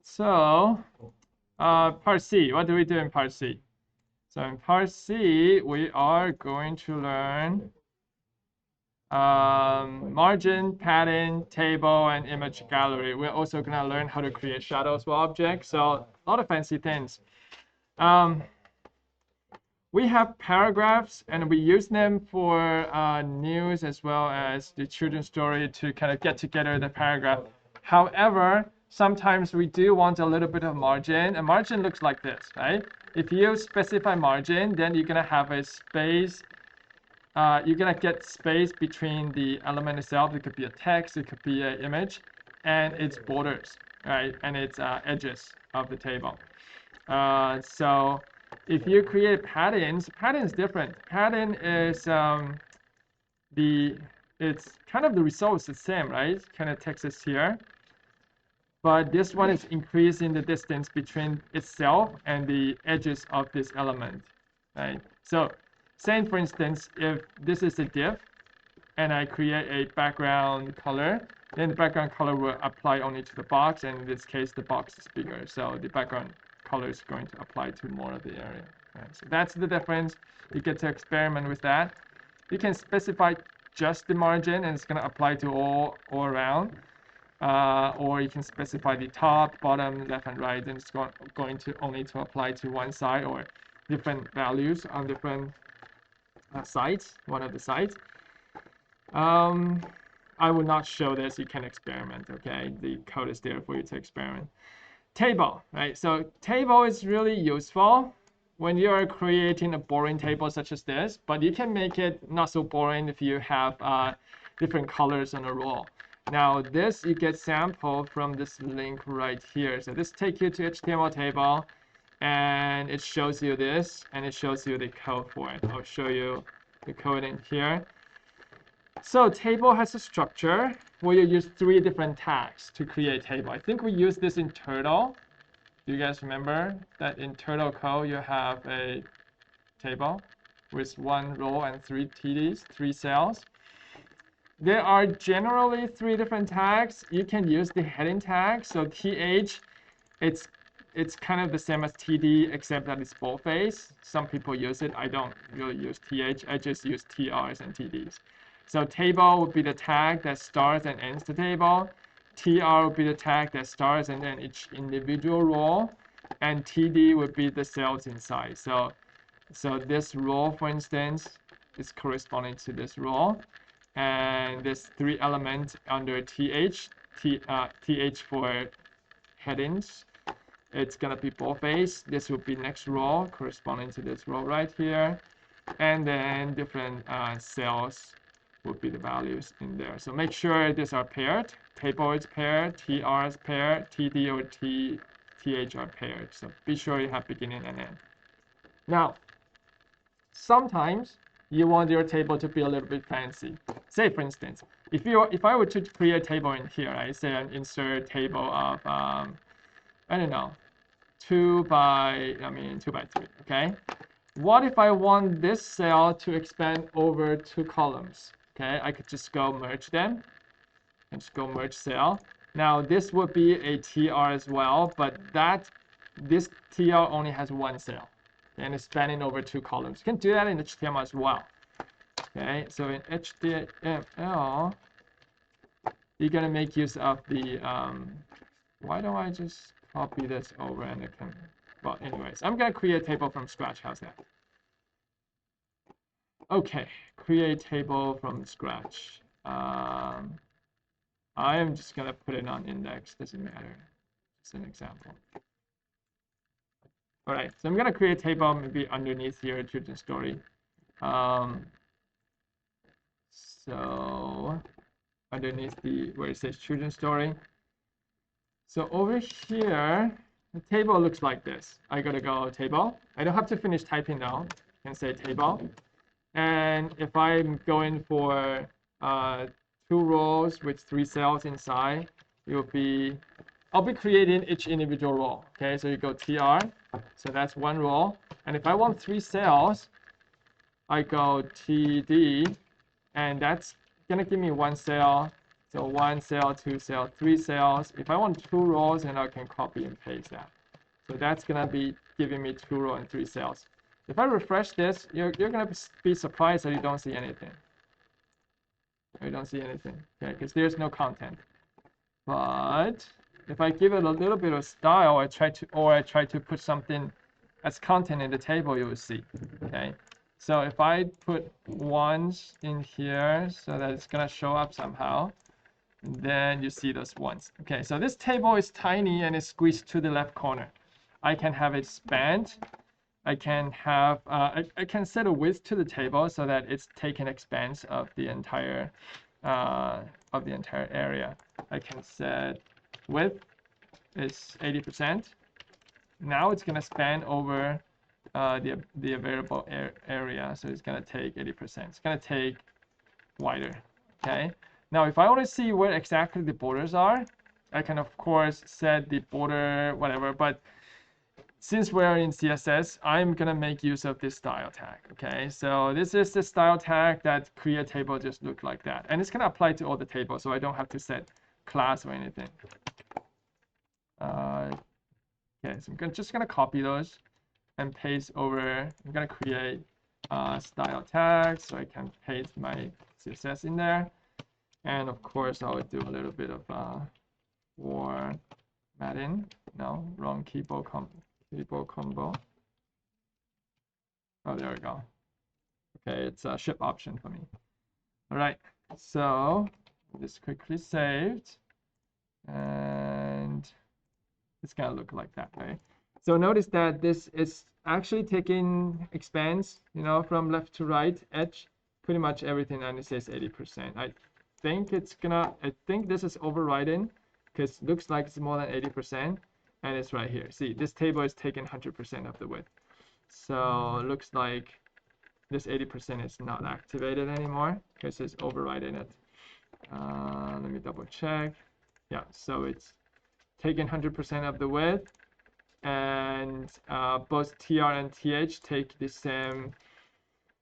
So part C, what do we do in part C? So in part C, we are going to learn margin, padding, table, and image gallery. We're also going to learn how to create shadows for objects. So a lot of fancy things. We have paragraphs, and we use them for news as well as the children's story to kind of get together the paragraph. However, sometimes we do want a little bit of margin. A margin looks like this, right? If you specify margin, then you're going to have a space. You're going to get space between the element itself. It could be a text, it could be an image, and its borders, right? And its edges of the table. So if you create patterns, pattern is different. Pattern is it's kind of the result is the same, right? Kind of text is here. But this one is increasing the distance between itself and the edges of this element, right? So saying, for instance, if this is a div and I create a background color, then the background color will apply only to the box. And in this case, the box is bigger. So the background color is going to apply to more of the area. Okay, so that's the difference. You get to experiment with that. You can specify just the margin and it's going to apply to all around. Or you can specify the top, bottom, left, and right, and it's going to only to apply to one side or different values on different sides, one of the sides. I will not show this. You can experiment, okay? The code is there for you to experiment. Table, right? So table is really useful when you are creating a boring table such as this, but you can make it not so boring if you have different colors on a row. Now this, you get sample from this link right here. So this takes you to HTML table, and it shows you this, and it shows you the code for it. I'll show you the code in here. So table has a structure where you use 3 different tags to create table. I think we use this in Turtle. Do you guys remember that in Turtle code you have a table with 1 row and 3 TDs, 3 cells? There are generally 3 different tags. You can use the heading tag. So TH, it's kind of the same as TD, except that it's boldface. Some people use it. I don't really use TH. I just use TRs and TDs. So table would be the tag that starts and ends the table. TR would be the tag that starts and then each individual row. And TD would be the cells inside. So this row, for instance, is corresponding to this row. And this 3 elements under TH, TH for headings. It's going to be boldface. This will be next row corresponding to this row right here. And then different cells would be the values in there. So make sure these are paired. Table is paired, TR is paired, TD or TH are paired. So be sure you have beginning and end. Now, sometimes you want your table to be a little bit fancy. Say, for instance, if I were to create a table in here, I say an insert table of I don't know, 2 by 3. Okay. What if I want this cell to expand over 2 columns? Okay, I could just go merge them and just go merge cell. Now this would be a TR as well, but this TR only has 1 cell and it's spanning over 2 columns. You can do that in HTML as well. Okay, so in HTML, you're gonna make use of the why don't I just copy this over and I can, well, anyways, I'm gonna create a table from scratch. How's that? Okay, create table from scratch. I am just gonna put it on index, doesn't matter. It's an example. All right, so I'm gonna create a table maybe underneath here, children's story. So underneath where it says children's story. So over here, the table looks like this. I gotta go table. I don't have to finish typing now. I can say table. And if I'm going for 2 rows with 3 cells inside, I'll be creating each individual row. Okay, so you go TR, so that's 1 row. And if I want 3 cells, I go TD, and that's gonna give me 1 cell. So 1 cell, 2 cell, 3 cells. If I want 2 rows, then I can copy and paste that. So that's gonna be giving me 2 rows and 3 cells. If I refresh this, you're gonna be surprised that you don't see anything. You don't see anything, okay? Because there's no content. But if I give it a little bit of style, I try to put something as content in the table, you will see, okay? So if I put ones in here so that it's gonna show up somehow, then you see those ones. Okay, so this table is tiny and it's squeezed to the left corner. I can have it spanned. I can have I can set a width to the table so that it's taking expanse of the entire area. I can set width is 80%. Now it's gonna span over the available area, so it's gonna take 80%. It's gonna take wider. Okay. Now, if I want to see where exactly the borders are, I can of course set the border whatever. But since we're in CSS, I'm gonna make use of this style tag. Okay. So this is the style tag that create table just look like that, and it's gonna apply to all the tables, so I don't have to set class or anything. Okay. So I'm just gonna copy those and paste over. I'm gonna create style tags so I can paste my CSS in there. And of course, I would do a little bit of formatting. No, wrong keyboard combo. Oh, there we go. Okay, it's a ship option for me. All right, so this quickly saved, and it's gonna look like that, right? So notice that this is actually taking expanse, you know, from left to right edge, pretty much everything, and it says 80%. I think this is overriding because it looks like it's more than 80%, and it's right here. See, this table is taking 100% of the width. So it looks like this 80% is not activated anymore because it's overriding it. Let me double check. Yeah, so it's taking 100% of the width, and both tr and th take the same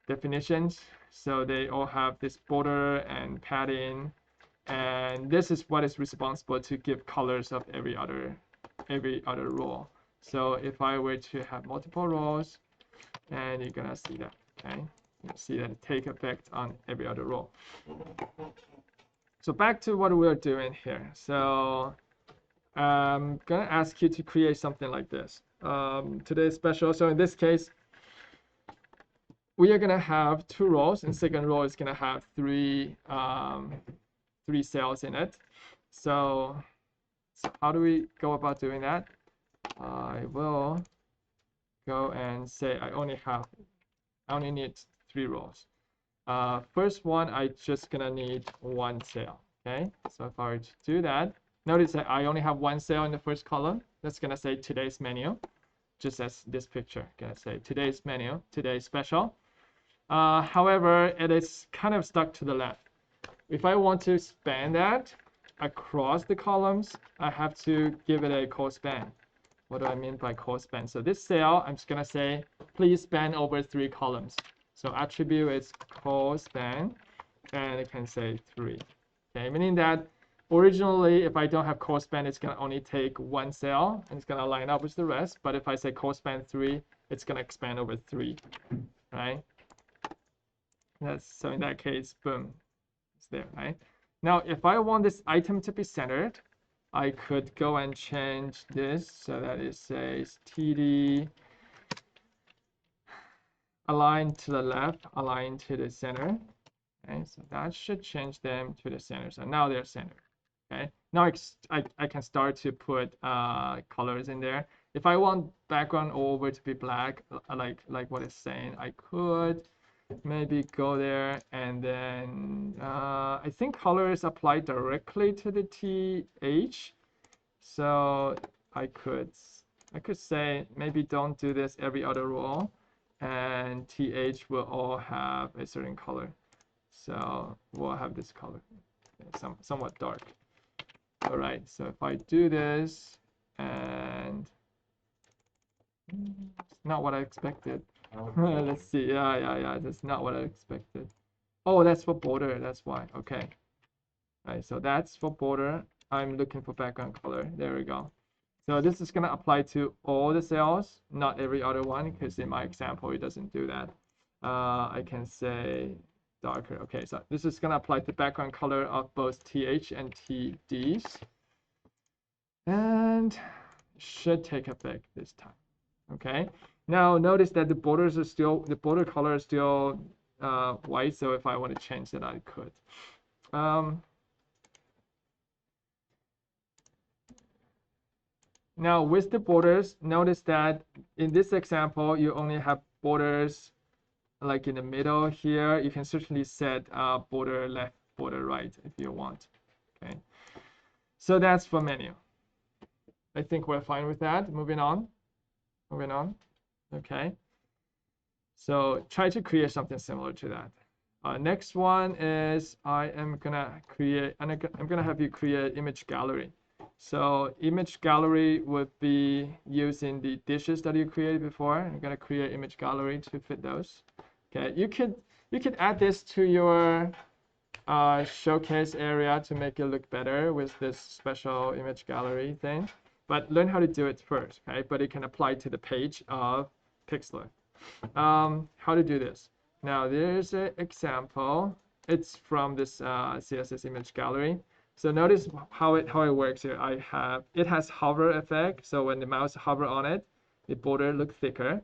definitions. So they all have this border and padding, and this is what is responsible to give colors of every other row. So if I were to have multiple rows, and you're gonna see that, okay? You see that it take effect on every other row. So back to what we're doing here. So I'm gonna ask you to create something like this. Today's special. So in this case, we are gonna have 2 rows, and second row is gonna have 3 cells in it. So how do we go about doing that? I will go and say I only need 3 rows. First one, I just gonna need 1 cell. Okay, so if I were to do that, notice that I only have 1 cell in the first column. That's gonna say today's menu, just as this picture. Gonna say today's menu, today's special. However, it is kind of stuck to the left. If I want to span that across the columns, I have to give it a co-span. What do I mean by co-span? So this cell, I'm just gonna say, please span over 3 columns. So attribute is co-span, and it can say 3. Okay, meaning that originally, if I don't have co-span, it's gonna only take 1 cell, and it's gonna line up with the rest. But if I say co-span 3, it's gonna expand over 3, right? So in that case, boom, it's there, right? Now, if I want this item to be centered, I could go and change this so that it says TD align to the left, align to the center. Okay, so that should change them to the center. So now they're centered. Okay, now I can start to put colors in there. If I want background over to be black, like what it's saying, I could maybe go there, and then I think color is applied directly to the TH. So I could say maybe don't do this every other row, and TH will all have a certain color. So we'll have this color, somewhat dark. All right, so if I do this, and it's not what I expected. Let's see. Yeah. That's not what I expected. Oh, that's for border. That's why. Okay. right? So that's for border. I'm looking for background color. There we go. So this is going to apply to all the cells, not every other one, because in my example, it doesn't do that. I can say darker. Okay, so this is going to apply to background color of both TH and TDs. And should take effect this time. Okay. Now notice that the borders are still, the border color is still white. So if I want to change that, I could. Now with the borders, notice that in this example, you only have borders like in the middle here. You can certainly set border left, border right if you want. Okay. So that's for menu. I think we're fine with that. Moving on. Moving on. Okay. So try to create something similar to that. Next one is I'm gonna have you create image gallery. So image gallery would be using the dishes that you created before. I'm gonna create image gallery to fit those. Okay, you could add this to your showcase area to make it look better with this special image gallery thing. But learn how to do it first, okay? But it can apply to the page of Pixlr. How to do this? Now there's an example. It's from this CSS image gallery. So notice how it works here. It has hover effect. So when the mouse hover on it, the border looks thicker.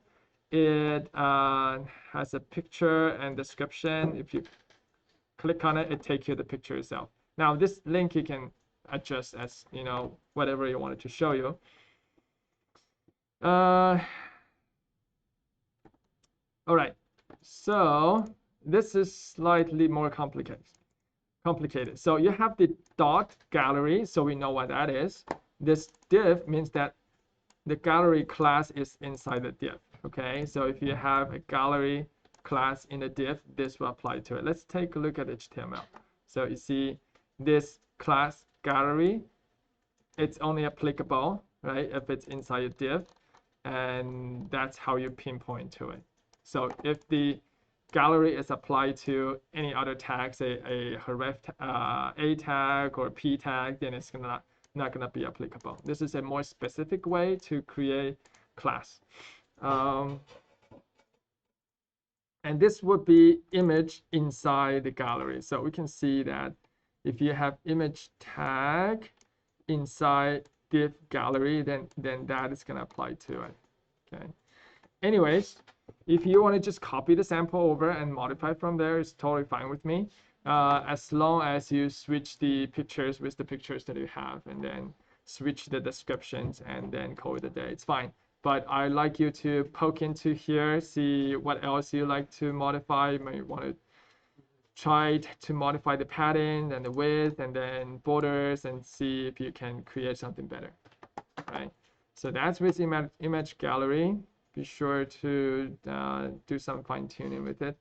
It has a picture and description. If you click on it, it takes you to the picture itself. Now this link you can adjust as whatever you wanted to show you. All right, so this is slightly more complicated. So you have the dot gallery, so we know what that is. This div means that the gallery class is inside the div. Okay, so if you have a gallery class in a div, this will apply to it. Let's take a look at HTML. So you see this class gallery, it's only applicable, right, if it's inside a div, and that's how you pinpoint to it. So if the gallery is applied to any other tag, say a href a tag or p tag, then it's not gonna be applicable. This is a more specific way to create class. And this would be image inside the gallery. So we can see that if you have image tag inside div gallery, then that is gonna apply to it. Okay. Anyways, if you want to just copy the sample over and modify from there, it's totally fine with me. As long as you switch the pictures with the pictures that you have, and then switch the descriptions and then call it a day, it's fine. But I like you to poke into here, see what else you like to modify. You may want to try to modify the pattern and the width and then borders and see if you can create something better, right? So that's with image gallery. Be sure to do some fine tuning with it.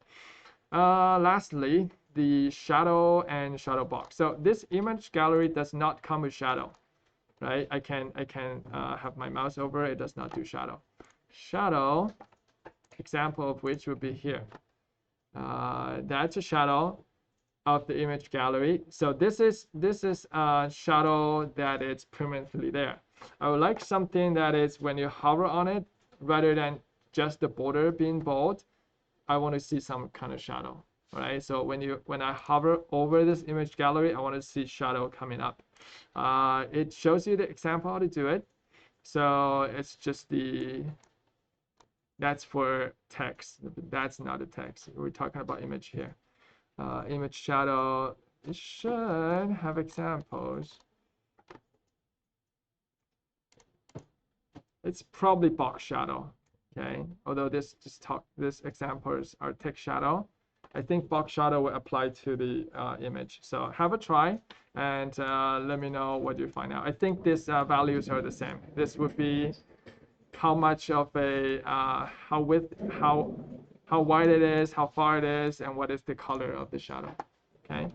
Lastly, the shadow and shadow box. So this image gallery does not come with shadow, right? I can have my mouse over it. It does not do shadow. Shadow, example of which would be here. That's a shadow of the image gallery. So this is a shadow that is permanently there. I would like something that is when you hover on it, rather than just the border being bold, I want to see some kind of shadow. All right. So when I hover over this image gallery, I want to see shadow coming up. It shows you the example how to do it. So it's just that's for text. That's not a text. We're talking about image here. Image shadow, it should have examples. It's probably box shadow, okay? Although this examples are text shadow. I think box shadow will apply to the image. So have a try and let me know what you find out. I think these values are the same. This would be how much of a how wide it is, how far it is, and what is the color of the shadow. Okay.